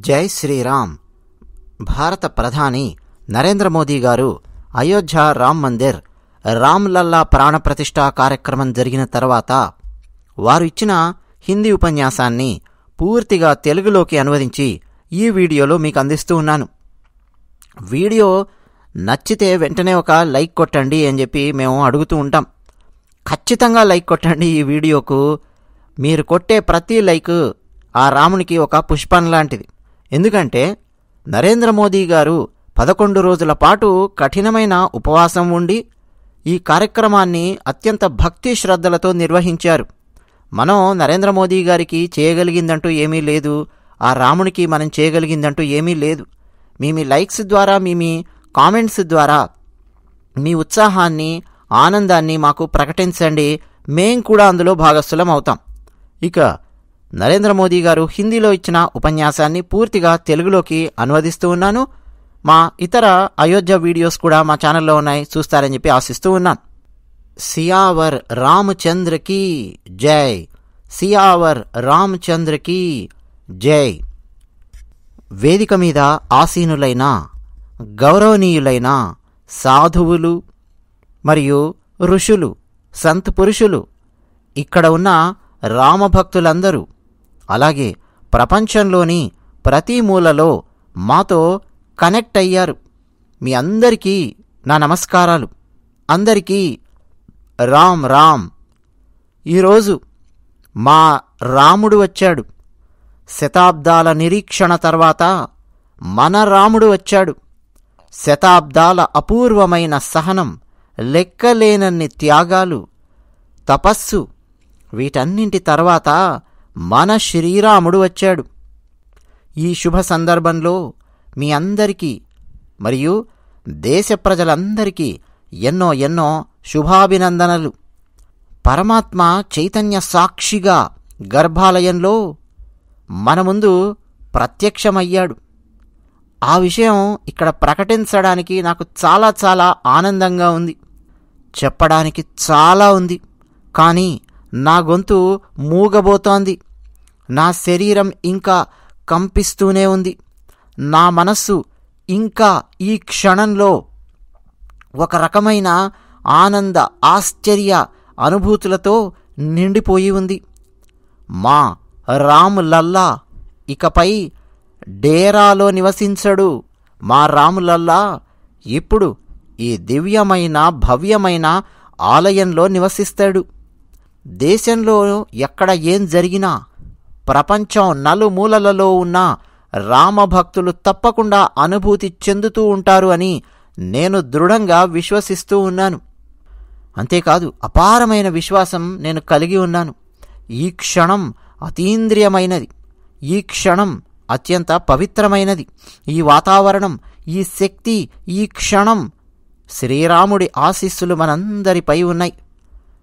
జై శ్రీరామ్. భారత ప్రధాని నరేంద్ర మోదీ గారు అయోధ్య రామ్ మందిర్ రామ్లల్లా ప్రాణప్రతిష్ఠా కార్యక్రమం జరిగిన తర్వాత వారు ఇచ్చిన హిందీ ఉపన్యాసాన్ని పూర్తిగా తెలుగులోకి అనువదించి ఈ వీడియోలో మీకు అందిస్తూ ఉన్నాను. వీడియో నచ్చితే వెంటనే ఒక లైక్ కొట్టండి అని చెప్పి మేము అడుగుతూ ఉంటాం. ఖచ్చితంగా లైక్ కొట్టండి. ఈ వీడియోకు మీరు కొట్టే ప్రతి లైక్ ఆ రామునికి ఒక పుష్పం లాంటిది. ఎందుకంటే నరేంద్ర మోదీ గారు 11 రోజుల పాటు కఠినమైన ఉపవాసం ఉండి ఈ కార్యక్రమాన్ని అత్యంత భక్తి శ్రద్ధలతో నిర్వహించారు. మనం నరేంద్ర మోదీ గారికి చేయగలిగిందంటూ ఏమీ లేదు, ఆ రామునికి మనం చేయగలిగిందంటూ ఏమీ లేదు. మీ లైక్స్ ద్వారా, మీ కామెంట్స్ ద్వారా మీ ఉత్సాహాన్ని, ఆనందాన్ని మాకు ప్రకటించండి. మేం కూడా అందులో భాగస్థులం అవుతాం. ఇక నరేంద్ర మోదీ గారు హిందీలో ఇచ్చిన ఉపన్యాసాన్ని పూర్తిగా తెలుగులోకి అనువదిస్తూ ఉన్నాను. మా ఇతర అయోధ్య వీడియోస్ కూడా మా ఛానల్లో ఉన్నాయి, చూస్తారని చెప్పి ఆశిస్తూ ఉన్నాను. సియావర్ రామచంద్రకి జై, సియావర్ రామచంద్రకి జై. వేదిక మీద ఆసీనులైన గౌరవనీయులైన సాధువులు మరియు ఋషులు, సంత్ పురుషులు, ఇక్కడ ఉన్న రామభక్తులందరూ, అలాగే ప్రపంచంలోని ప్రతి మూలలో మాతో కనెక్ట్ అయ్యారు. మీ అందరికీ నా నమస్కారాలు. అందరికీ రామ్ రామ్. ఈరోజు మా రాముడు వచ్చాడు. శతాబ్దాల నిరీక్షణ తర్వాత మన రాముడు వచ్చాడు. శతాబ్దాల అపూర్వమైన సహనం, లెక్కలేనన్ని త్యాగాలు, తపస్సు, వీటన్నింటి తర్వాత మన శ్రీరాముడు వచ్చాడు. ఈ శుభ సందర్భంలో మీ అందరికీ మరియు దేశ ప్రజలందరికీ ఎన్నో ఎన్నో శుభాభినందనలు. పరమాత్మ చైతన్య సాక్షిగా గర్భాలయంలో మన ముందు ప్రత్యక్షమయ్యాడు. ఆ విషయం ఇక్కడ ప్రకటించడానికి నాకు చాలా చాలా ఆనందంగా ఉంది. చెప్పడానికి చాలా ఉంది, కానీ నా గొంతు మూగబోతోంది. నా శరీరం ఇంకా కంపిస్తూనే ఉంది. నా మనస్సు ఇంకా ఈ క్షణంలో ఒక రకమైన ఆనంద, ఆశ్చర్య అనుభూతులతో నిండిపోయి ఉంది. మా రాములల్లా ఇకపై డేరాలో నివసించడు. మా రాములల్లా ఇప్పుడు ఈ దివ్యమైన, భవ్యమైన ఆలయంలో నివసిస్తాడు. దేశంలో ఎక్కడ ఏం జరిగినా, ప్రపంచం నలుమూలలలో ఉన్న రామభక్తులు తప్పకుండా అనుభూతి చెందుతూ ఉంటారు అని నేను దృఢంగా విశ్వసిస్తూ ఉన్నాను. అంతేకాదు, అపారమైన విశ్వాసం నేను కలిగి ఉన్నాను. ఈ క్షణం అతీంద్రియమైనది. ఈ క్షణం అత్యంత పవిత్రమైనది. ఈ వాతావరణం, ఈ శక్తి, ఈ క్షణం శ్రీరాముడి ఆశీస్సులు మనందరిపై ఉన్నాయి.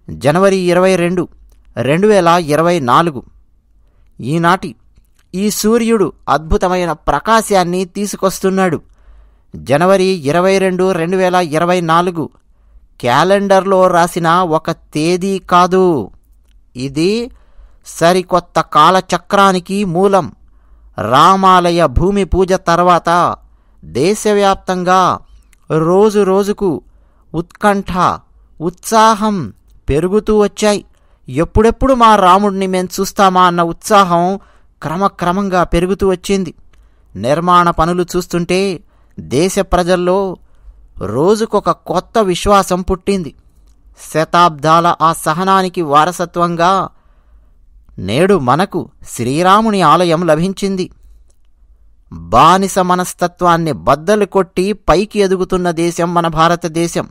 జనవరి 22, 2024 ఈనాటి ఈ సూర్యుడు అద్భుతమైన ప్రకాశాన్ని తీసుకొస్తున్నాడు. జనవరి 22, 2024 క్యాలెండర్లో రాసిన ఒక తేదీ కాదు. ఇది సరికొత్త కాలచక్రానికి మూలం. రామాలయ భూమి పూజ తర్వాత దేశవ్యాప్తంగా రోజు రోజుకు ఉత్కంఠ, ఉత్సాహం పెరుగుతూ వచ్చాయి. ఎప్పుడెప్పుడు మా రాముడిని మేము చూస్తామా అన్న ఉత్సాహం క్రమక్రమంగా పెరుగుతూ వచ్చింది. నిర్మాణ పనులు చూస్తుంటే దేశ ప్రజల్లో రోజుకొక కొత్త విశ్వాసం పుట్టింది. శతాబ్దాల ఆ సహనానికి వారసత్వంగా నేడు మనకు శ్రీరాముని ఆలయం లభించింది. బానిస మనస్తత్వాన్ని బద్దలు కొట్టి పైకి ఎదుగుతున్న దేశం మన భారతదేశం.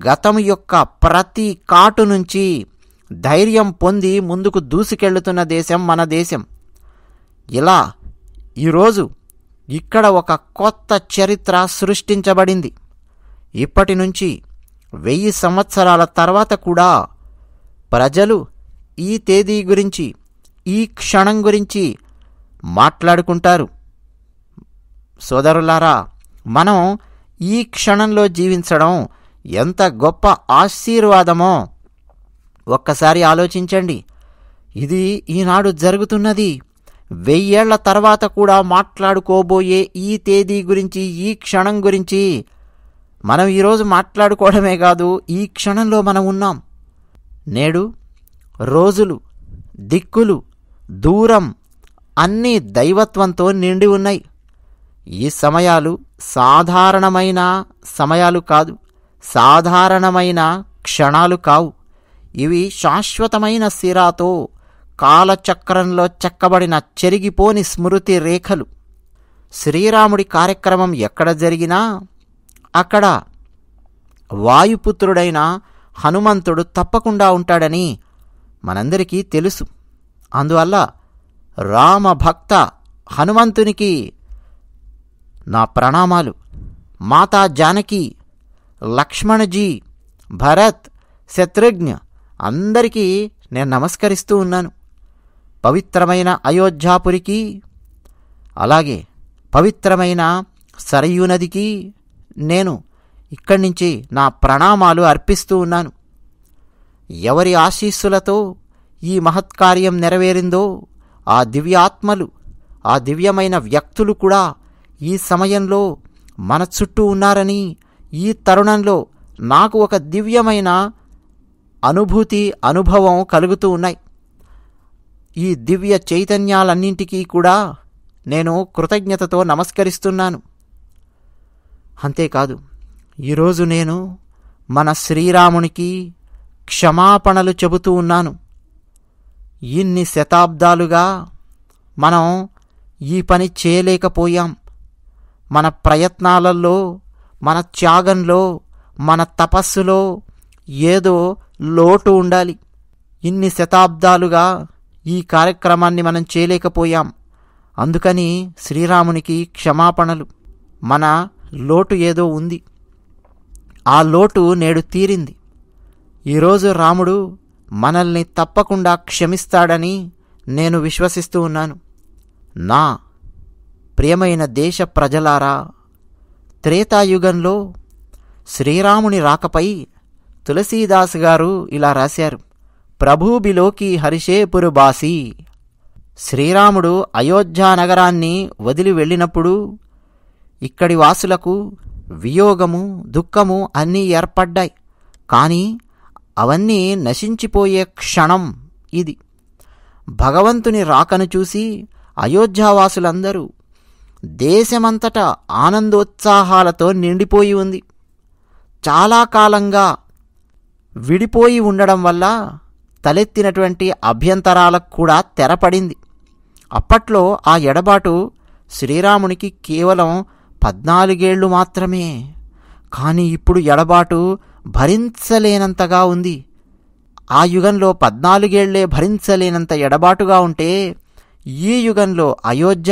గతం యొక్క ప్రతి కాటు నుంచి ధైర్యం పొంది ముందుకు దూసుకెళ్తున్న దేశం మన దేశం. ఇలా ఈరోజు ఇక్కడ ఒక కొత్త చరిత్ర సృష్టించబడింది. ఇప్పటి నుంచి 1000 సంవత్సరాల తర్వాత కూడా ప్రజలు ఈ తేదీ గురించి, ఈ క్షణం గురించి మాట్లాడుకుంటారు. సోదరులారా, మనం ఈ క్షణంలో జీవించడం ఎంత గొప్ప ఆశీర్వాదమో ఒక్కసారి ఆలోచించండి. ఇది ఈనాడు జరుగుతున్నది. 1000 ఏళ్ల తర్వాత కూడా మాట్లాడుకోబోయే ఈ తేదీ గురించి, ఈ క్షణం గురించి మనం ఈరోజు మాట్లాడుకోవడమే కాదు, ఈ క్షణంలో మనం ఉన్నాం. నేడు రోజులు, దిక్కులు, దూరం అన్నీ దైవత్వంతో నిండి ఉన్నాయి. ఈ సమయాలు సాధారణమైన సమయాలు కాదు, సాధారణమైన క్షణాలు కావు. ఇవి శాశ్వతమైన సిరాతో కాలచక్రంలో చెక్కబడిన చెరిగిపోని స్మృతి రేఖలు. శ్రీరాముడి కార్యక్రమం ఎక్కడ జరిగినా అక్కడ వాయుపుత్రుడైన హనుమంతుడు తప్పకుండా ఉంటాడని మనందరికీ తెలుసు. అందువల్ల రామభక్త హనుమంతునికి నా ప్రణామాలు. మాతా జానకి, లక్ష్మణజీ, భరత్, శత్రుఘ్న అందరికీ నేను నమస్కరిస్తూ ఉన్నాను. పవిత్రమైన అయోధ్యాపురికి, అలాగే పవిత్రమైన సరయూ నదికి నేను ఇక్కడి నుంచి నా ప్రణామాలు అర్పిస్తూ ఉన్నాను. ఎవరి ఆశీస్సులతో ఈ మహత్కార్యం నెరవేరిందో ఆ దివ్యాత్మలు, ఆ దివ్యమైన వ్యక్తులు కూడా ఈ సమయంలో మన చుట్టూ ఉన్నారని, ఈ తరుణంలో నాకు ఒక దివ్యమైన అనుభూతి, అనుభవం కలుగుతూ ఉన్నాయి. ఈ దివ్య చైతన్యాలన్నింటికీ కూడా నేను కృతజ్ఞతతో నమస్కరిస్తున్నాను. అంతేకాదు, ఈరోజు నేను మన శ్రీరామునికి క్షమాపణలు చెబుతూ ఉన్నాను. ఇన్ని శతాబ్దాలుగా మనం ఈ పని చేయలేకపోయాం. మన ప్రయత్నాలలో, మన త్యాగంలో, మన తపస్సులో ఏదో లోటు ఉండాలి. ఇన్ని శతాబ్దాలుగా ఈ కార్యక్రమాన్ని మనం చేయలేకపోయాం. అందుకని శ్రీరామునికి క్షమాపణలు. మన లోటు ఏదో ఉంది, ఆ లోటు నేడు తీరింది. ఈరోజు రాముడు మనల్ని తప్పకుండా క్షమిస్తాడని నేను విశ్వసిస్తూ ఉన్నాను. నా ప్రియమైన దేశ ప్రజలారా, త్రేతాయుగంలో శ్రీరాముని రాకపై తులసీదాస్ గారు ఇలా రాశారు: ప్రభూబిలోకి హరిషేపురుబాసి. శ్రీరాముడు అయోధ్యా నగరాన్ని వదిలి వెళ్ళినప్పుడు ఇక్కడి వాసులకు వియోగము, దుఃఖము అన్నీ ఏర్పడ్డాయి. కానీ అవన్నీ నశించిపోయే క్షణం ఇది. భగవంతుని రాకను చూసి అయోధ్యావాసులందరూ దేశమంతటా ఆనందోత్సాహాలతో నిండిపోయి ఉంది. చాలా కాలంగా విడిపోయి ఉండడం వల్ల తలెత్తినటువంటి అభ్యంతరాలకు కూడా తెరపడింది. అప్పట్లో ఆ ఎడబాటు శ్రీరామునికి కేవలం 14 ఏళ్లు మాత్రమే. కానీ ఇప్పుడు ఎడబాటు భరించలేనంతగా ఉంది. ఆ యుగంలో 14 ఏళ్లే భరించలేనంత ఎడబాటుగా ఉంటే, ఈ యుగంలో అయోధ్య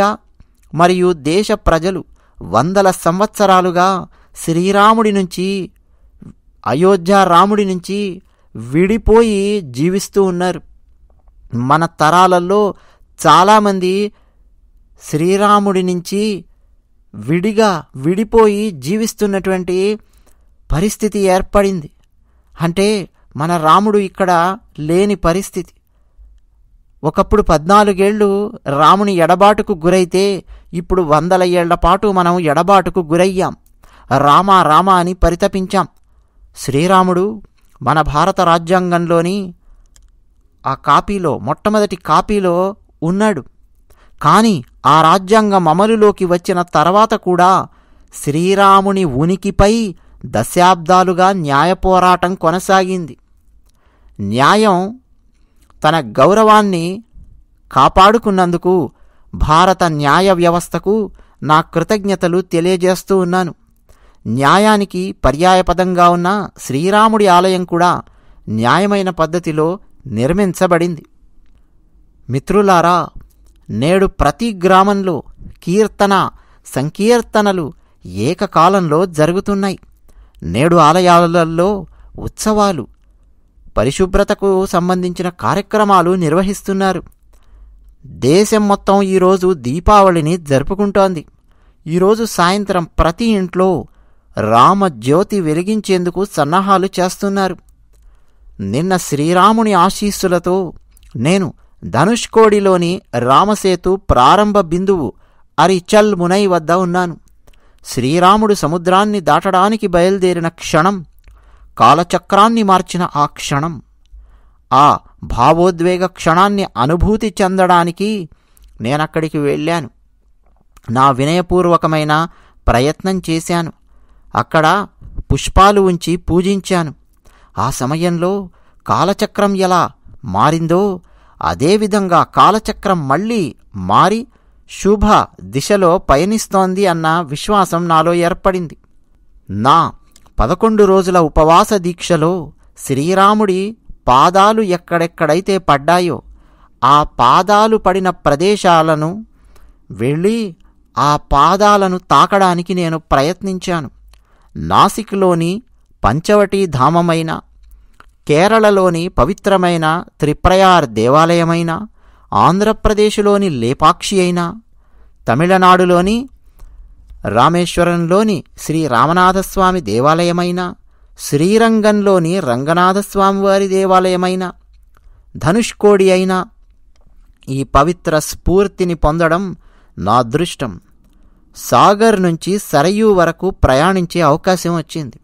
మరియు దేశ ప్రజలు 100 సంవత్సరాలుగా శ్రీరాముడి నుంచి, అయోధ్య రాముడి నుంచి విడిపోయి జీవిస్తూ ఉన్నారు. మన తరాలలో చాలామంది శ్రీరాముడి నుంచి విడిపోయి జీవిస్తున్నటువంటి పరిస్థితి ఏర్పడింది. అంటే మన రాముడు ఇక్కడ లేని పరిస్థితి. ఒకప్పుడు 14 ఏళ్ళు రాముని ఎడబాటుకు గురైతే, ఇప్పుడు 100 ఏళ్ల పాటు మనం ఎడబాటుకు గురయ్యాం. రామ రామ అని పరితపించాం. శ్రీరాముడు మన భారత రాజ్యాంగంలోని ఆ కాపీలో, మొట్టమొదటి కాపీలో ఉన్నాడు. కానీ ఆ రాజ్యాంగం అమలులోకి వచ్చిన తర్వాత కూడా శ్రీరాముని ఉనికిపై దశాబ్దాలుగా న్యాయ పోరాటం కొనసాగింది. న్యాయం తన గౌరవాన్ని కాపాడుకున్నందుకు భారత న్యాయ వ్యవస్థకు నా కృతజ్ఞతలు తెలియజేస్తూ ఉన్నాను. న్యాయానికి పర్యాయపదంగా ఉన్న శ్రీరాముడి ఆలయం కూడా న్యాయమైన పద్ధతిలో నిర్మించబడింది. మిత్రులారా, నేడు ప్రతి గ్రామంలో కీర్తన, సంకీర్తనలు ఏకకాలంలో జరుగుతున్నాయి. నేడు ఆలయాలలో ఉత్సవాలు, పరిశుభ్రతకు సంబంధించిన కార్యక్రమాలు నిర్వహిస్తున్నారు. దేశం మొత్తం ఈరోజు దీపావళిని జరుపుకుంటోంది. ఈరోజు సాయంత్రం ప్రతి ఇంట్లో రామజ్యోతి వెలిగించేందుకు సన్నాహాలు చేస్తున్నారు. నిన్న శ్రీరాముని ఆశీస్సులతో నేను ధనుష్కోడిలోని రామసేతు ప్రారంభ బిందువు అరిచల్ మునై వద్ద ఉన్నాను. శ్రీరాముడు సముద్రాన్ని దాటడానికి బయలుదేరిన క్షణం, కాలచక్రాన్ని మార్చిన ఆ క్షణం, ఆ భావోద్వేగ క్షణాన్ని అనుభూతి చెందడానికి నేనక్కడికి వెళ్ళాను. నా వినయపూర్వకమైన ప్రయత్నం చేశాను. అక్కడ పుష్పాలు ఉంచి పూజించాను. ఆ సమయంలో కాలచక్రం ఎలా మారిందో అదేవిధంగా కాలచక్రం మళ్ళీ మారి శుభ దిశలో పయనిస్తోంది అన్న విశ్వాసం నాలో ఏర్పడింది. నా 11 రోజుల ఉపవాస దీక్షలో శ్రీరాముడి పాదాలు ఎక్కడెక్కడైతే పడ్డాయో ఆ పాదాలు పడిన ప్రదేశాలను వెళ్ళి ఆ పాదాలను తాకడానికి నేను ప్రయత్నించాను. నాసిక్లోని పంచవటీ ధామమైన, కేరళలోని పవిత్రమైన త్రిప్రయార్ దేవాలయమైన, ఆంధ్రప్రదేశ్లోని లేపాక్షి అయినా, తమిళనాడులోని రామేశ్వరంలోని శ్రీ రామనాథస్వామి దేవాలయమైన, శ్రీరంగంలోని రంగనాథస్వామివారి దేవాలయమైన, ధనుష్కోడి అయినా ఈ పవిత్ర స్ఫూర్తిని పొందడం నా అదృష్టం. సాగర్ నుంచి సరయూ వరకు ప్రయాణించే అవకాశం వచ్చింది.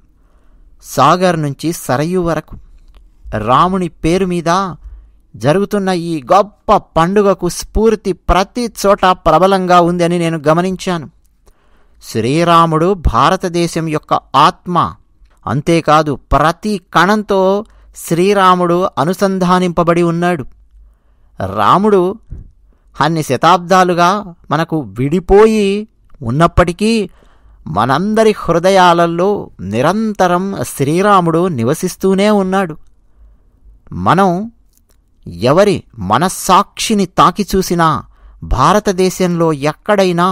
సాగర్ నుంచి సరయూ వరకు రాముని పేరు మీద జరుగుతున్న ఈ గొప్ప పండుగకు స్ఫూర్తి ప్రతి చోట ప్రబలంగా ఉందని నేను గమనించాను. శ్రీరాముడు భారతదేశం యొక్క ఆత్మ. అంతేకాదు ప్రతి కణంతో శ్రీరాముడు అనుసంధానింపబడి ఉన్నాడు. రాముడు అన్ని శతాబ్దాలుగా మనకు విడిపోయి ఉన్నప్పటికీ మనందరి హృదయాలలో నిరంతరం శ్రీరాముడు నివసిస్తూనే ఉన్నాడు. మనం ఎవరి మనస్సాక్షిని తాకి చూసినా భారతదేశంలో ఎక్కడైనా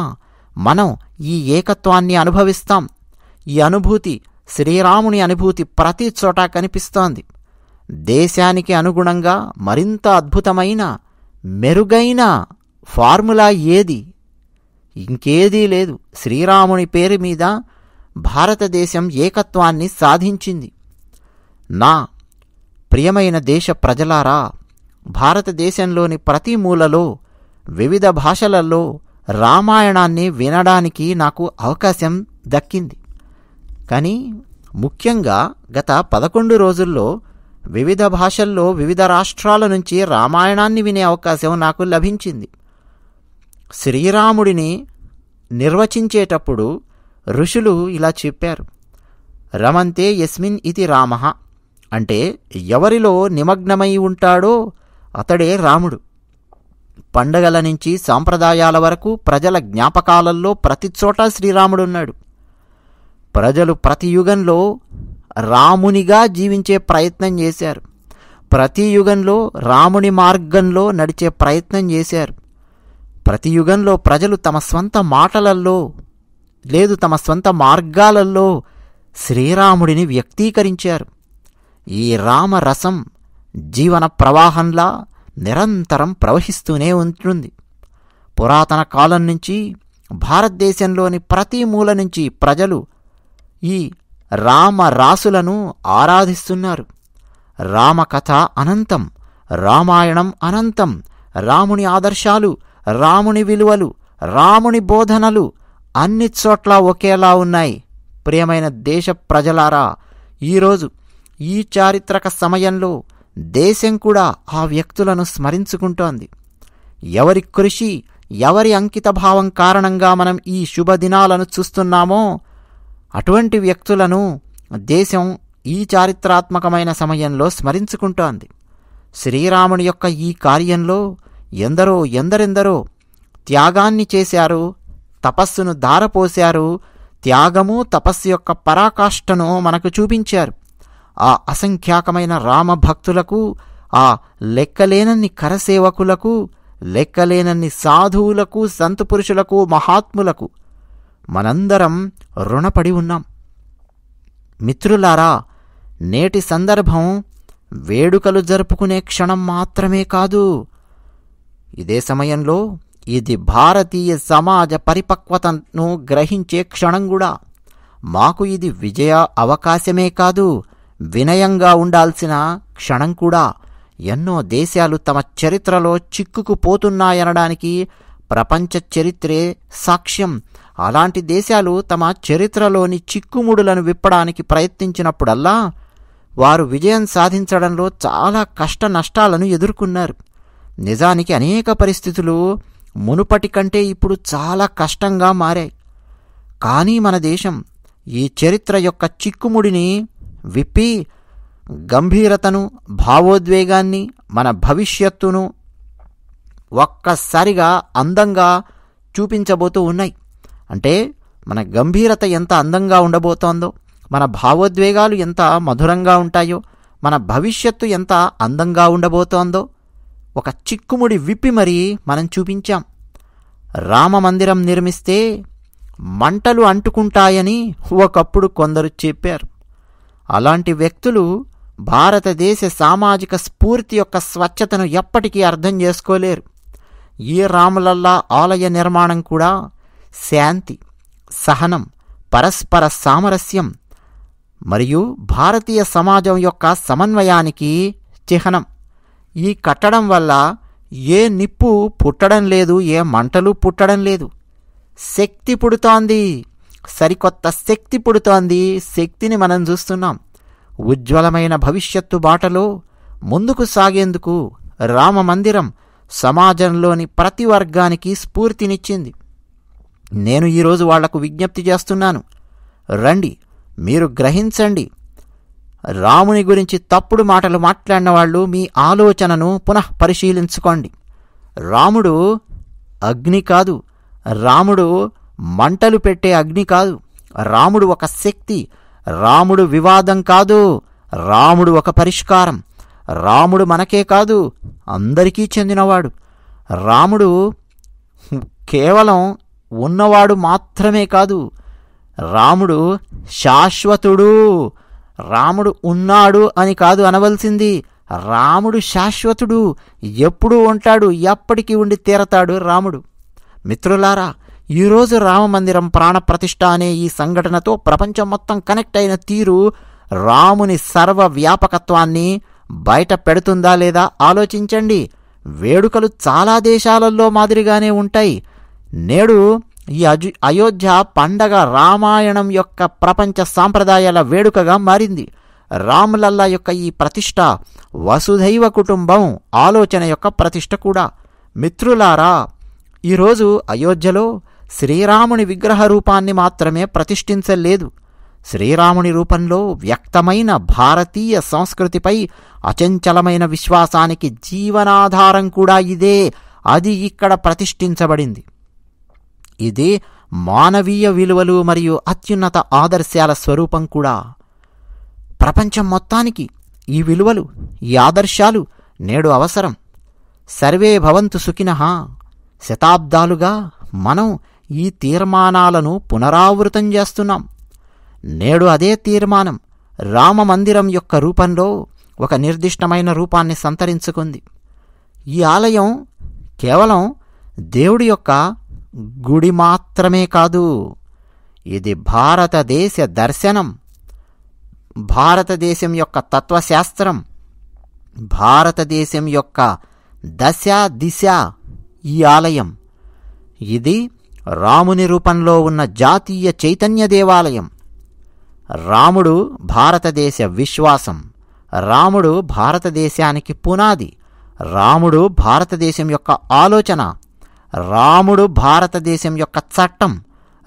మనం ఈ ఏకత్వాన్ని అనుభవిస్తాం. ఈ అనుభూతి, శ్రీరాముని అనుభూతి ప్రతి చోట కనిపిస్తోంది. దేశానికి అనుగుణంగా మరింత అద్భుతమైన, మెరుగైన ఫార్ములా ఏది? ఇంకేదీ లేదు. శ్రీరాముని పేరు మీద భారతదేశం ఏకత్వాన్ని సాధించింది. నా ప్రియమైన దేశ ప్రజలారా, భారతదేశంలోని ప్రతి మూలలో వివిధ భాషలలో రామాయణాన్ని వినడానికి నాకు అవకాశం దక్కింది. కానీ ముఖ్యంగా గత 11 రోజుల్లో వివిధ భాషల్లో వివిధ రాష్ట్రాల నుంచి రామాయణాన్ని వినే అవకాశం నాకు లభించింది. శ్రీరాముడిని నిర్వచించేటప్పుడు ఋషులు ఇలా చెప్పారు: రమంతే యస్మిన్ ఇతి రామః, అంటే ఎవరిలో నిమగ్నమై ఉంటాడో అతడే రాముడు. పండగల నుంచి సాంప్రదాయాల వరకు ప్రజల జ్ఞాపకాలలో ప్రతి చోట శ్రీరాముడున్నాడు. ప్రజలు ప్రతి యుగంలో రామునిగా జీవించే ప్రయత్నం చేశారు. ప్రతి యుగంలో రాముని మార్గంలో నడిచే ప్రయత్నం చేశారు. ప్రతి యుగంలో ప్రజలు తమ స్వంత మాటలల్లో లేదు తమ స్వంత మార్గాలలో శ్రీరాముడిని వ్యక్తీకరించారు. ఈ రామరసం జీవన ప్రవాహంలా నిరంతరం ప్రవహిస్తూనే ఉంటుంది. పురాతన కాలం నుంచి భారతదేశంలోని ప్రతి మూల నుంచి ప్రజలు ఈ రామరాసులను ఆరాధిస్తున్నారు. రామకథ అనంతం, రామాయణం అనంతం. రాముని ఆదర్శాలు, రాముని విలువలు, రాముని బోధనలు అన్ని చోట్ల ఒకేలా ఉన్నాయి. ప్రియమైన దేశ ప్రజలారా, ఈరోజు ఈ చారిత్రక సమయంలో దేశం కూడా ఆ వ్యక్తులను స్మరించుకుంటోంది. ఎవరి కృషి, ఎవరి అంకితభావం కారణంగా మనం ఈ శుభదినాలను చూస్తున్నామో అటువంటి వ్యక్తులను దేశం ఈ చారిత్రాత్మకమైన సమయంలో స్మరించుకుంటోంది. శ్రీరాముని యొక్క ఈ కార్యంలో ఎందరెందరో త్యాగాన్ని చేశారు, తపస్సును ధారపోశారు. త్యాగము, తపస్సు యొక్క పరాకాష్ఠను మనకు చూపించారు. ఆ అసంఖ్యాకమైన రామభక్తులకు, ఆ లెక్కలేనన్ని కరసేవకులకు, లెక్కలేనన్ని సాధువులకు, సంతపురుషులకు, మహాత్ములకు మనందరం రుణపడి ఉన్నాం. మిత్రులారా, నేటి సందర్భం వేడుకలు జరుపుకునే క్షణం మాత్రమే కాదు. ఇదే సమయంలో ఇది భారతీయ సమాజ పరిపక్వతను గ్రహించే క్షణం కూడా. మాకు ఇది విజయ అవకాశమే కాదు, వినయంగా ఉండాల్సిన క్షణం కూడా. ఎన్నో దేశాలు తమ చరిత్రలో చిక్కుకుపోతున్నాయనడానికి ప్రపంచ చరిత్రే సాక్ష్యం. అలాంటి దేశాలు తమ చరిత్రలోని చిక్కుముడులను విప్పడానికి ప్రయత్నించినప్పుడల్లా వారు విజయం సాధించడంలో చాలా కష్ట నష్టాలను ఎదుర్కొన్నారు. నిజానికి అనేక పరిస్థితులు మునుపటి కంటే ఇప్పుడు చాలా కష్టంగా మారాయి. కానీ మన దేశం ఈ చరిత్ర యొక్క చిక్కుముడిని విప్పి గంభీరతను, భావోద్వేగాన్ని, మన భవిష్యత్తును ఒక్కసారిగా అందంగా చూపించబోతూ ఉన్నాయి. అంటే మన గంభీరత ఎంత అందంగా ఉండబోతోందో, మన భావోద్వేగాలు ఎంత మధురంగా ఉంటాయో, మన భవిష్యత్తు ఎంత అందంగా ఉండబోతోందో ఒక చిక్కుముడి విప్పి మరీ మనం చూపించాం. రామమందిరం నిర్మిస్తే మంటలు అంటుకుంటాయని ఒకప్పుడు కొందరు చెప్పారు. అలాంటి వ్యక్తులు భారతదేశ సామాజిక స్ఫూర్తి యొక్క స్వచ్ఛతను ఎప్పటికీ అర్థం చేసుకోలేరు. ఈ రాములల్లా ఆలయ నిర్మాణం కూడా శాంతి, సహనం, పరస్పర సామరస్యం మరియు భారతీయ సమాజం యొక్క సమన్వయానికి చిహ్నం. ఈ కట్టడం వల్ల ఏ నిప్పు పుట్టడం లేదు, ఏ మంటలు పుట్టడం లేదు. శక్తి పుడుతోంది, సరికొత్త శక్తి పుడుతోంది. శక్తిని మనం చూస్తున్నాం. ఉజ్వలమైన భవిష్యత్తు బాటలో ముందుకు సాగేందుకు రామమందిరం సమాజంలోని ప్రతి వర్గానికి స్ఫూర్తినిచ్చింది. నేను ఈరోజు వాళ్లకు విజ్ఞప్తి చేస్తున్నాను, రండి, మీరు గ్రహించండి. రాముని గురించి తప్పుడు మాటలు మాట్లాడిన వాళ్ళు మీ ఆలోచనను పునః పరిశీలించుకోండి. రాముడు అగ్ని కాదు, రాముడు మంటలు పెట్టే అగ్ని కాదు, రాముడు ఒక శక్తి, రాముడు వివాదం కాదు, రాముడు ఒక పరిష్కారం. రాముడు మనకే కాదు, అందరికీ చెందినవాడు. రాముడు కేవలం ఉన్నవాడు మాత్రమే కాదు, రాముడు శాశ్వతుడు. రాముడు ఉన్నాడు అని కాదు అనవలసింది, రాముడు శాశ్వతుడు, ఎప్పుడూ ఉంటాడు, ఎప్పటికీ ఉండి తీరతాడు రాముడు. మిత్రులారా, ఈరోజు రామమందిరం ప్రాణప్రతిష్ఠ అనే ఈ సంఘటనతో ప్రపంచం మొత్తం కనెక్ట్ అయిన తీరు రాముని సర్వవ్యాపకత్వాన్ని బయట పెడుతుందా లేదా ఆలోచించండి. వేడుకలు చాలా దేశాలలో మాదిరిగానే ఉంటాయి. నేడు ఈ అయోధ్య పండగ రామాయణం యొక్క ప్రపంచ సాంప్రదాయాల వేడుకగా మారింది. రాములల్లా యొక్క ఈ ప్రతిష్ఠ వసుధైవ కుటుంబం ఆలోచన యొక్క ప్రతిష్ఠ కూడా. మిత్రులారా, ఈరోజు అయోధ్యలో శ్రీరాముని విగ్రహ రూపాన్ని మాత్రమే ప్రతిష్ఠించలేదు. శ్రీరాముని రూపంలో వ్యక్తమైన భారతీయ సంస్కృతిపై అచంచలమైన విశ్వాసానికి జీవనాధారం కూడా ఇదే. అది ఇక్కడ ప్రతిష్ఠించబడింది. ఇది మానవీయ విలువలు మరియు అత్యున్నత ఆదర్శాల స్వరూపం కూడా. ప్రపంచం మొత్తానికి ఈ విలువలు, ఈ ఆదర్శాలు నేడు అవసరం. సర్వే భవంతు సుఖినః. శతాబ్దాలుగా మనం ఈ తీర్మానాలను పునరావృతం చేస్తున్నాం. నేడు అదే తీర్మానం రామమందిరం యొక్క రూపంలో ఒక నిర్దిష్టమైన రూపాన్ని సంతరించుకుంది. ఈ ఆలయం కేవలం దేవుడి యొక్క గుడి మాత్రమే కాదు, ఇది భారతదేశ దర్శనం, భారతదేశం యొక్క తత్వశాస్త్రం, భారతదేశం యొక్క దశ దిశ. ఈ ఆలయం ఇది రాముని రూపంలో ఉన్న జాతీయ చైతన్య దేవాలయం. రాముడు భారతదేశ విశ్వాసం, రాముడు భారతదేశానికి పునాది, రాముడు భారతదేశం యొక్క ఆలోచన, రాముడు భారతదేశం యొక్క చట్టం,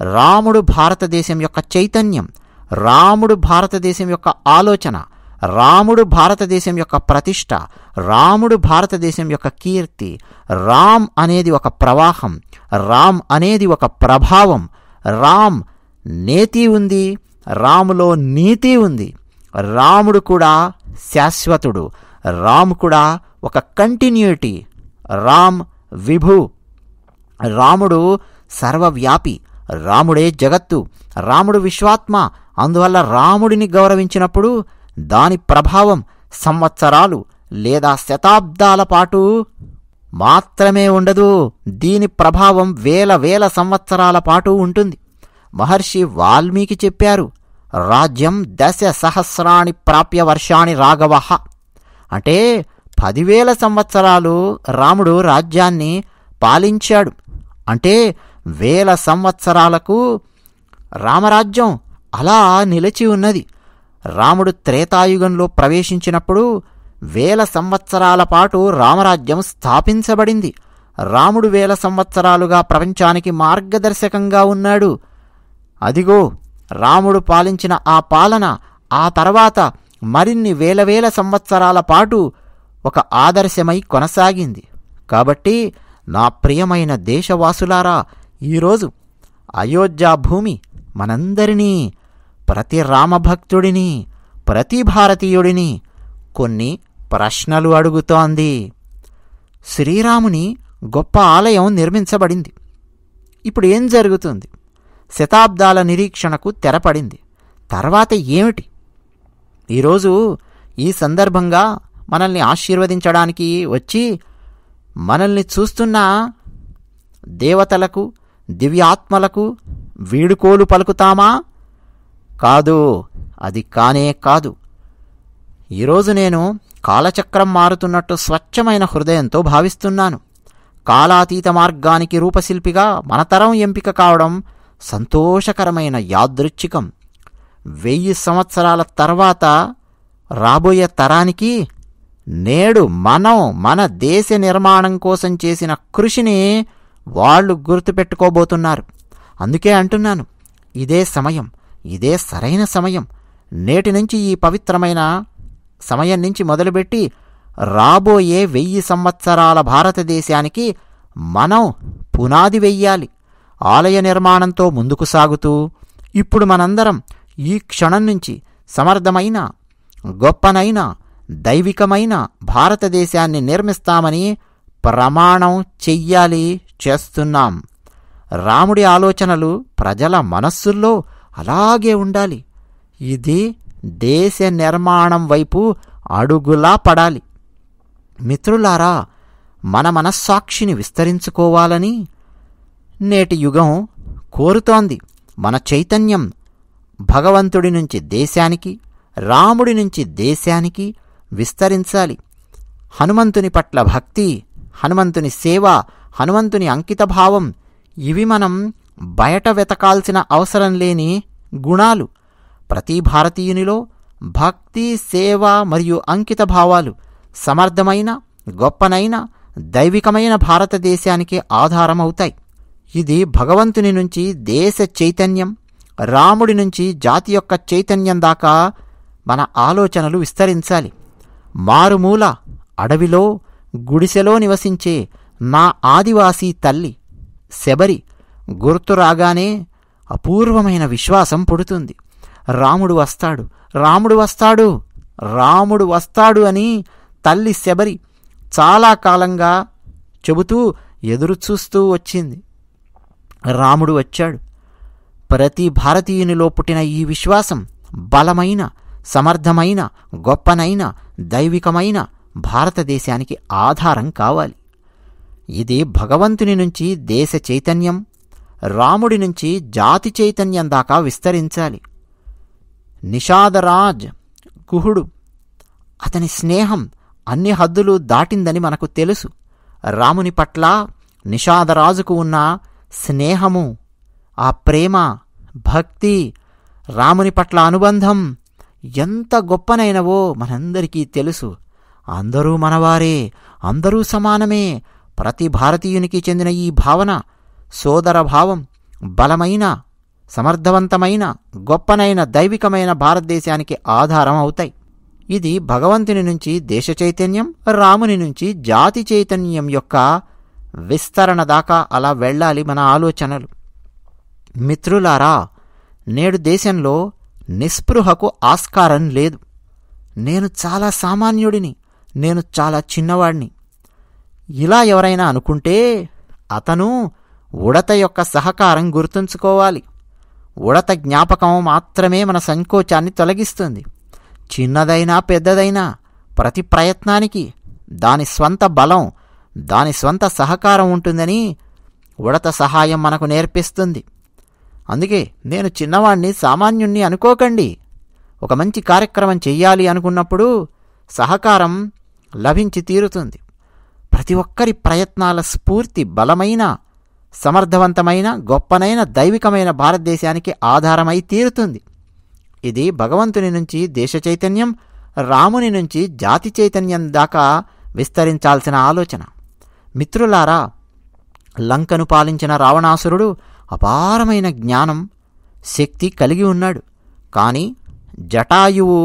రాముడు భారతదేశం యొక్క చైతన్యం, రాముడు భారతదేశం యొక్క ఆలోచన, రాముడు భారతదేశం యొక్క ప్రతిష్ట, రాముడు భారతదేశం యొక్క కీర్తి. రామ్ అనేది ఒక ప్రవాహం, రామ్ అనేది ఒక ప్రభావం. రామ్ నేతి ఉంది, రాములో నీతి ఉంది. రాముడు కూడా శాశ్వతుడు, రామ్ కూడా ఒక కంటిన్యూటీ. రామ్ విభు, రాముడు సర్వవ్యాపి, రాముడే జగత్తు, రాముడు విశ్వాత్మ. అందువల్ల రాముడిని గౌరవించినప్పుడు దాని ప్రభావం సంవత్సరాలు లేదా శతాబ్దాల పాటు మాత్రమే ఉండదు, దీని ప్రభావం వేల వేల సంవత్సరాల పాటు ఉంటుంది. మహర్షి వాల్మీకి చెప్పారు, రాజ్యం దశ సహస్రాణి ప్రాప్య వర్షాణి రాఘవ. అంటే 10,000 సంవత్సరాలు రాముడు రాజ్యాన్ని పాలించాడు. అంటే 1000 సంవత్సరాలకు రామరాజ్యం అలా నిలిచి ఉన్నది. రాముడు త్రేతాయుగంలో ప్రవేశించినప్పుడు 1000 సంవత్సరాల పాటు రామరాజ్యం స్థాపించబడింది. రాముడు 1000 సంవత్సరాలుగా ప్రపంచానికి మార్గదర్శకంగా ఉన్నాడు. అదిగో రాముడు పాలించిన ఆ పాలన ఆ తర్వాత మరిన్ని వేల సంవత్సరాల పాటు ఒక ఆదర్శమై కొనసాగింది. కాబట్టి నా ప్రియమైన దేశవాసులారా, ఈరోజు అయోధ్య భూమి మనందరినీ, ప్రతి రామభక్తుడిని, ప్రతి భారతీయుడిని కొన్ని ప్రశ్నలు అడుగుతోంది. శ్రీరాముని గొప్ప ఆలయం నిర్మించబడింది. ఇప్పుడు ఏం జరుగుతుంది? శతాబ్దాల నిరీక్షణకు తెరపడింది. తర్వాత ఏమిటి? ఈరోజు ఈ సందర్భంగా మనల్ని ఆశీర్వదించడానికి వచ్చి మనల్ని చూస్తున్న దేవతలకు, దివ్యాత్మలకు వీడుకోలు పలుకుతామా? కాదు, అది కానే కాదు. ఈరోజు నేను కాలచక్రం మారుతున్నట్టు స్వచ్ఛమైన హృదయంతో భావిస్తున్నాను. కాలాతీత మార్గానికి రూపశిల్పిగా మన తరం ఎంపిక కావడం సంతోషకరమైన యాదృచ్ఛికం. 1000 సంవత్సరాల తర్వాత రాబోయే తరానికి నేడు మనం మన దేశ నిర్మాణం కోసం చేసిన కృషిని వాళ్ళు గుర్తుపెట్టుకోబోతున్నారు. అందుకే అంటున్నాను, ఇదే సమయం, ఇదే సరైన సమయం. నేటి నుంచి, ఈ పవిత్రమైన సమయం నుంచి మొదలుపెట్టి రాబోయే 1000 సంవత్సరాల భారతదేశానికి మనం పునాది వెయ్యాలి. ఆలయ నిర్మాణంతో ముందుకు సాగుతూ ఇప్పుడు మనందరం ఈ క్షణం నుంచి సమర్థమైన, గొప్పనైన, దైవికమైన భారతదేశాన్ని నిర్మిస్తామని ప్రమాణం చెయ్యాలి, చేస్తున్నాం. రాముడి ఆలోచనలు ప్రజల మనస్సుల్లో అలాగే ఉండాలి. ఇది దేశ నిర్మాణం వైపు అడుగులా పడాలి. మిత్రులారా, మన మనస్సాక్షిని విస్తరించుకోవాలని నేటి యుగం కోరుతోంది. మన చైతన్యం భగవంతుడి నుంచి దేశానికి, రాముడి నుంచి దేశానికి విస్తరించాలి. హనుమంతుని పట్ల భక్తి, హనుమంతుని సేవ, హనుమంతుని అంకితభావం ఇవి మనం బయట వెతకాల్సిన అవసరం లేని గుణాలు. ప్రతి భారతీయునిలో భక్తి, సేవ మరియు అంకితభావాలు సమర్థమైన, గొప్పనైన, దైవికమైన భారతదేశానికి ఆధారమవుతాయి. ఇది భగవంతుని నుంచి దేశ చైతన్యం, రాముడి నుంచి జాతి యొక్క చైతన్యం దాకా మన ఆలోచనలు విస్తరించాలి. మారుమూల అడవిలో గుడిసెలో నివసించే నా ఆదివాసీ తల్లి శబరి గుర్తు రాగానే అపూర్వమైన విశ్వాసం పుడుతుంది. రాముడు వస్తాడు, రాముడు వస్తాడు, రాముడు వస్తాడు అని తల్లి శబరి చాలా కాలంగా చెబుతూ ఎదురుచూస్తూ వచ్చింది. రాముడు వచ్చాడు. ప్రతి భారతీయునిలో పుట్టిన ఈ విశ్వాసం బలమైన, సమర్థమైన, గొప్పనైన, దైవికమైన భారతదేశానికి ఆధారం కావాలి. ఇది భగవంతుని నుంచి దేశ చైతన్యం, రాముడి నుంచి జాతి చైతన్యం దాకా విస్తరించాలి. నిషాదరాజ్ కుహుడు, అతని స్నేహం అన్ని హద్దులు దాటిందని మనకు తెలుసు. రాముని పట్ల నిషాదరాజుకు ఉన్న స్నేహము, ఆ ప్రేమ, భక్తి, రాముని పట్ల అనుబంధం ఎంత గొప్పనైనవో మనందరికీ తెలుసు. అందరూ మనవారే, అందరూ సమానమే. ప్రతి భారతీయునికి చెందిన ఈ భావన, సోదర భావం బలమైన, సమర్థవంతమైన, గొప్పనైన, దైవికమైన భారతదేశానికి ఆధారం అవుతాయి. ఇది భగవంతుని నుంచి దేశ చైతన్యం, రాముని నుంచి జాతి చైతన్యం యొక్క విస్తరణ దాకా అలా వెళ్ళాలి మన ఆలోచనలు. మిత్రులారా, నేడు దేశంలో నిస్పృహకు ఆస్కారం లేదు. నేను చాలా సామాన్యుడిని, నేను చాలా చిన్నవాడిని, ఇలా ఎవరైనా అనుకుంటే అతను ఉడత యొక్క సహకారం గుర్తుంచుకోవాలి. ఉడత జ్ఞాపకం మాత్రమే మన సంకోచాన్ని తొలగిస్తుంది. చిన్నదైనా పెద్దదైనా ప్రతి ప్రయత్నానికి దాని స్వంత బలం, దాని స్వంత సహకారం ఉంటుందని ఉడత సహాయం మనకు నేర్పిస్తుంది. అందుకే నేను చిన్నవాణ్ణి, సామాన్యుణ్ణి అనుకోకండి. ఒక మంచి కార్యక్రమం చెయ్యాలి అనుకున్నప్పుడు సహకారం లభించి తీరుతుంది. ప్రతి ఒక్కరి ప్రయత్నాల స్ఫూర్తి బలమైన, సమర్థవంతమైన, గొప్పనైన, దైవికమైన భారతదేశానికి ఆధారమై తీరుతుంది. ఇది భగవంతుని నుంచి దేశ చైతన్యం, రాముని నుంచి జాతి చైతన్యం దాకా విస్తరించాల్సిన ఆలోచన. మిత్రులారా, లంకను పాలించిన రావణాసురుడు అపారమైన జ్ఞానం, శక్తి కలిగి ఉన్నాడు. కానీ జటాయువు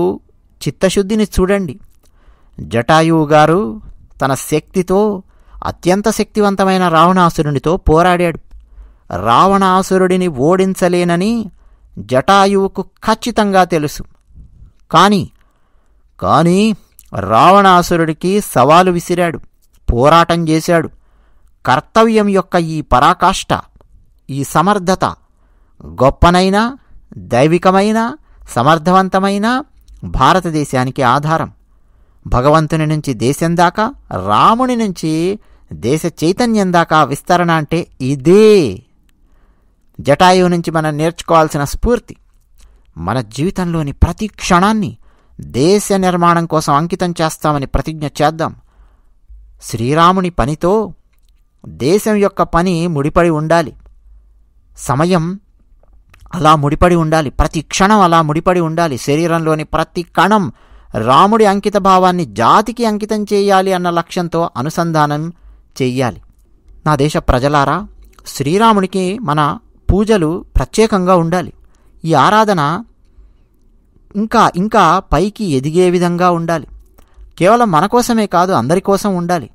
చిత్తశుద్ధిని చూడండి. జటాయువు గారు తన శక్తితో అత్యంత శక్తివంతమైన రావణాసురునితో పోరాడాడు. రావణాసురుడిని ఓడించలేనని జటాయువుకు ఖచ్చితంగా తెలుసు. కానీ రావణాసురుడికి సవాలు విసిరాడు, పోరాటం చేశాడు. కర్తవ్యం యొక్క ఈ పరాకాష్ఠ, ఈ సమర్థత గొప్పనైన, దైవికమైన, సమర్థవంతమైన భారతదేశానికి ఆధారం. భగవంతుని నుంచి దేశం దాకా, రాముని నుంచి దేశ చైతన్యం దాకా విస్తరణ అంటే ఇదే. జటాయువు నుంచి మనం నేర్చుకోవాల్సిన స్ఫూర్తి. మన జీవితంలోని ప్రతి క్షణాన్ని దేశ నిర్మాణం కోసం అంకితం చేస్తామని ప్రతిజ్ఞ చేద్దాం. శ్రీరాముని పనితో దేశం యొక్క పని ముడిపడి ఉండాలి. సమయం అలా ముడిపడి ఉండాలి, ప్రతి క్షణం అలా ముడిపడి ఉండాలి. శరీరంలోని ప్రతి కణం రాముడి అంకిత భావాన్ని జాతికి అంకితం చేయాలి అన్న లక్ష్యంతో అనుసంధానం చెయ్యాలి. నా దేశ ప్రజలారా, శ్రీరామునికి మన పూజలు ప్రత్యేకంగా ఉండాలి. ఈ ఆరాధన ఇంకా పైకి ఎదిగే విధంగా ఉండాలి. కేవలం మన కోసమే కాదు, అందరి కోసం ఉండాలి.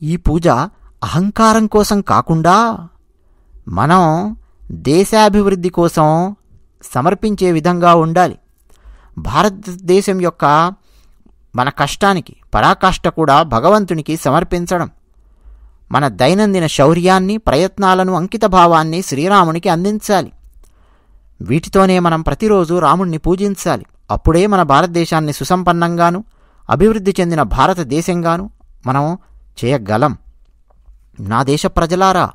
ఈ పూజ అహంకారం కోసం కాకుండా మనం దేశాభివృద్ధి కోసం సమర్పించే విధంగా ఉండాలి. భారతదేశం యొక్క మన కష్టానికి పరాకాష్ఠ కూడా భగవంతునికి సమర్పించడం. మన దైనందిన శౌర్యాన్ని, ప్రయత్నాలను, అంకిత భావాన్ని శ్రీరామునికి అందించాలి. వీటితోనే మనం ప్రతిరోజు రాముణ్ణి పూజించాలి. అప్పుడే మన భారతదేశాన్ని సుసంపన్నంగాను, అభివృద్ధి చెందిన భారతదేశంగాను మనం చేయగలం. నా దేశ ప్రజలారా,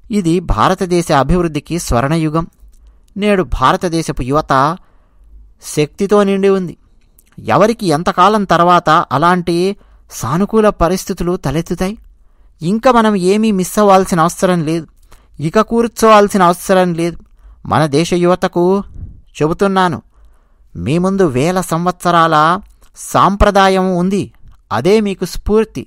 ఇది భారతదేశ అభివృద్ధికి స్వర్ణయుగం. నేడు భారతదేశపు యువత శక్తితో నిండి ఉంది. ఎవరికి ఎంతకాలం తర్వాత అలాంటి సానుకూల పరిస్థితులు తలెత్తుతాయి? ఇంకా మనం ఏమీ మిస్ అవ్వాల్సిన అవసరం లేదు, ఇక కూర్చోవాల్సిన అవసరం లేదు. మన దేశ యువతకు చెబుతున్నాను, మీ ముందు 1000 సంవత్సరాల సాంప్రదాయం ఉంది. అదే మీకు స్ఫూర్తి.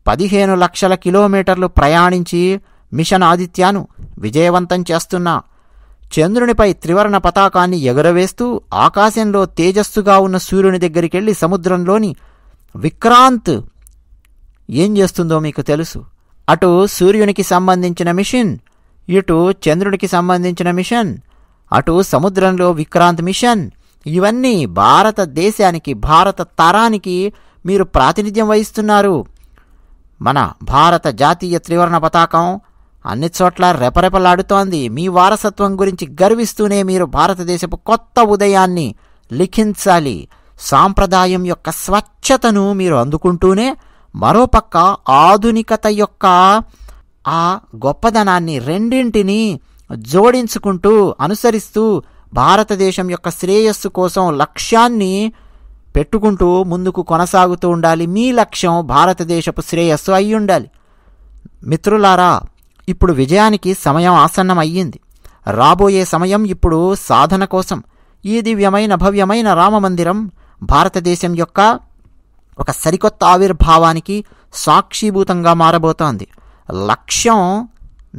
15 లక్షల కిలోమీటర్లు ప్రయాణించి మిషన్ ఆదిత్యను విజయవంతం చేస్తున్న, చంద్రునిపై త్రివర్ణ పతాకాన్ని ఎగురవేస్తూ ఆకాశంలో తేజస్సుగా ఉన్న సూర్యుని దగ్గరికెళ్ళి సముద్రంలోని విక్రాంత్ ఏం చేస్తుందో మీకు తెలుసు. అటు సూర్యునికి సంబంధించిన మిషన్, ఇటు చంద్రునికి సంబంధించిన మిషన్, అటు సముద్రంలో విక్రాంత్ మిషన్. ఇవన్నీ భారతదేశానికి, భారత తరానికి మీరు ప్రాతినిధ్యం వహిస్తున్నారు. మన భారత జాతీయ త్రివర్ణ పతాకం అన్ని చోట్ల రెపరెపలాడుతోంది. మీ వారసత్వం గురించి గర్విస్తూనే మీరు భారతదేశపు కొత్త ఉదయాన్ని లిఖించాలి. సాంప్రదాయం యొక్క స్వచ్ఛతను మీరు అందుకుంటూనే మరోపక్క ఆధునికత యొక్క ఆ గొప్పదనాన్ని రెండింటినీ జోడించుకుంటూ, అనుసరిస్తూ భారతదేశం యొక్క శ్రేయస్సు కోసం లక్ష్యాన్ని పెట్టుకుంటూ ముందుకు కొనసాగుతూ ఉండాలి. మీ లక్ష్యం భారతదేశపు శ్రేయస్సు అయి ఉండాలి. మిత్రులారా, ఇప్పుడు విజయానికి సమయం ఆసన్నం అయ్యింది. రాబోయే సమయం ఇప్పుడు సాధన కోసం. ఈ దివ్యమైన భవ్యమైన రామమందిరం భారతదేశం యొక్క ఒక సరికొత్త ఆవిర్భావానికి సాక్షిభూతంగా మారబోతోంది. లక్ష్యం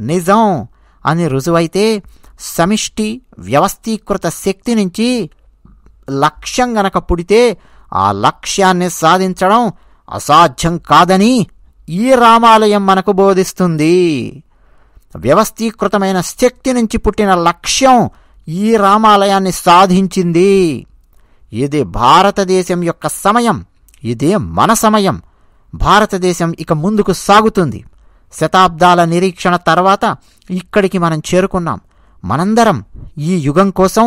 నిజం అని రుజువైతే సమిష్టి వ్యవస్థీకృత శక్తి నుంచి లక్ష్యం గనక పుడితే ఆ లక్ష్యాన్ని సాధించడం అసాధ్యం కాదని ఈ రామాలయం మనకు బోధిస్తుంది. వ్యవస్థీకృతమైన శక్తి నుంచి పుట్టిన లక్ష్యం ఈ రామాలయాన్ని సాధించింది. ఇది భారతదేశం యొక్క సమయం, ఇదే మన సమయం. భారతదేశం ఇక ముందుకు సాగుతుంది. శతాబ్దాల నిరీక్షణ తర్వాత ఇక్కడికి మనం చేరుకున్నాం. మనందరం ఈ యుగం కోసం,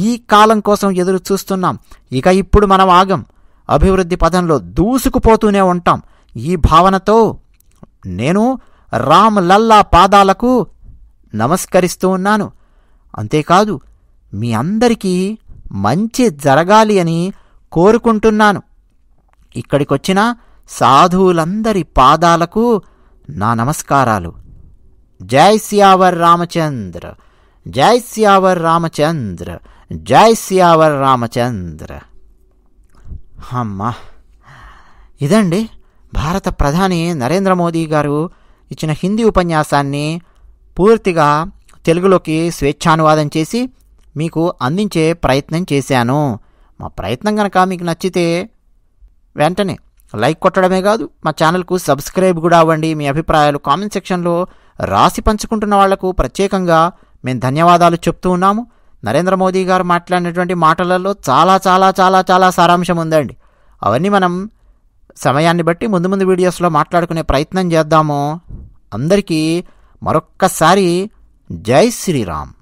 ఈ కాలం కోసం ఎదురు చూస్తున్నాం. ఇక ఇప్పుడు మనం ఆగం. అభివృద్ధి పదంలో దూసుకుపోతూనే ఉంటాం. ఈ భావనతో నేను రామ్ లల్లా పాదాలకు నమస్కరిస్తూ ఉన్నాను. అంతేకాదు, మీ అందరికీ మంచి జరగాలి అని కోరుకుంటున్నాను. ఇక్కడికొచ్చిన సాధువులందరి పాదాలకు నా నమస్కారాలు. జై సియావర్ రామచంద్ర, జై సియావర్ రామచంద్ర, జై సియావర్ రామచంద్ర. అమ్మా, ఇదండి భారత ప్రధాని నరేంద్ర మోదీ గారు ఇచ్చిన హిందీ ఉపన్యాసాన్ని పూర్తిగా తెలుగులోకి స్వేచ్ఛానువాదం చేసి మీకు అందించే ప్రయత్నం చేశాను. మా ప్రయత్నం కనుక మీకు నచ్చితే వెంటనే లైక్ కొట్టడమే కాదు, మా ఛానల్కు సబ్స్క్రైబ్ కూడా అవ్వండి. మీ అభిప్రాయాలు కామెంట్ సెక్షన్లో రాసి పంచుకుంటున్న వాళ్లకు ప్రత్యేకంగా మేము ధన్యవాదాలు చెప్తూ ఉన్నాము. నరేంద్ర మోదీ గారు మాట్లాడినటువంటి మాటలలో చాలా చాలా చాలా చాలా సారాంశం ఉందండి. అవన్నీ మనం సమయాన్ని బట్టి ముందు ముందు వీడియోస్లో మాట్లాడుకునే ప్రయత్నం చేద్దాము. అందరికీ మరొక్కసారి జై శ్రీరామ్.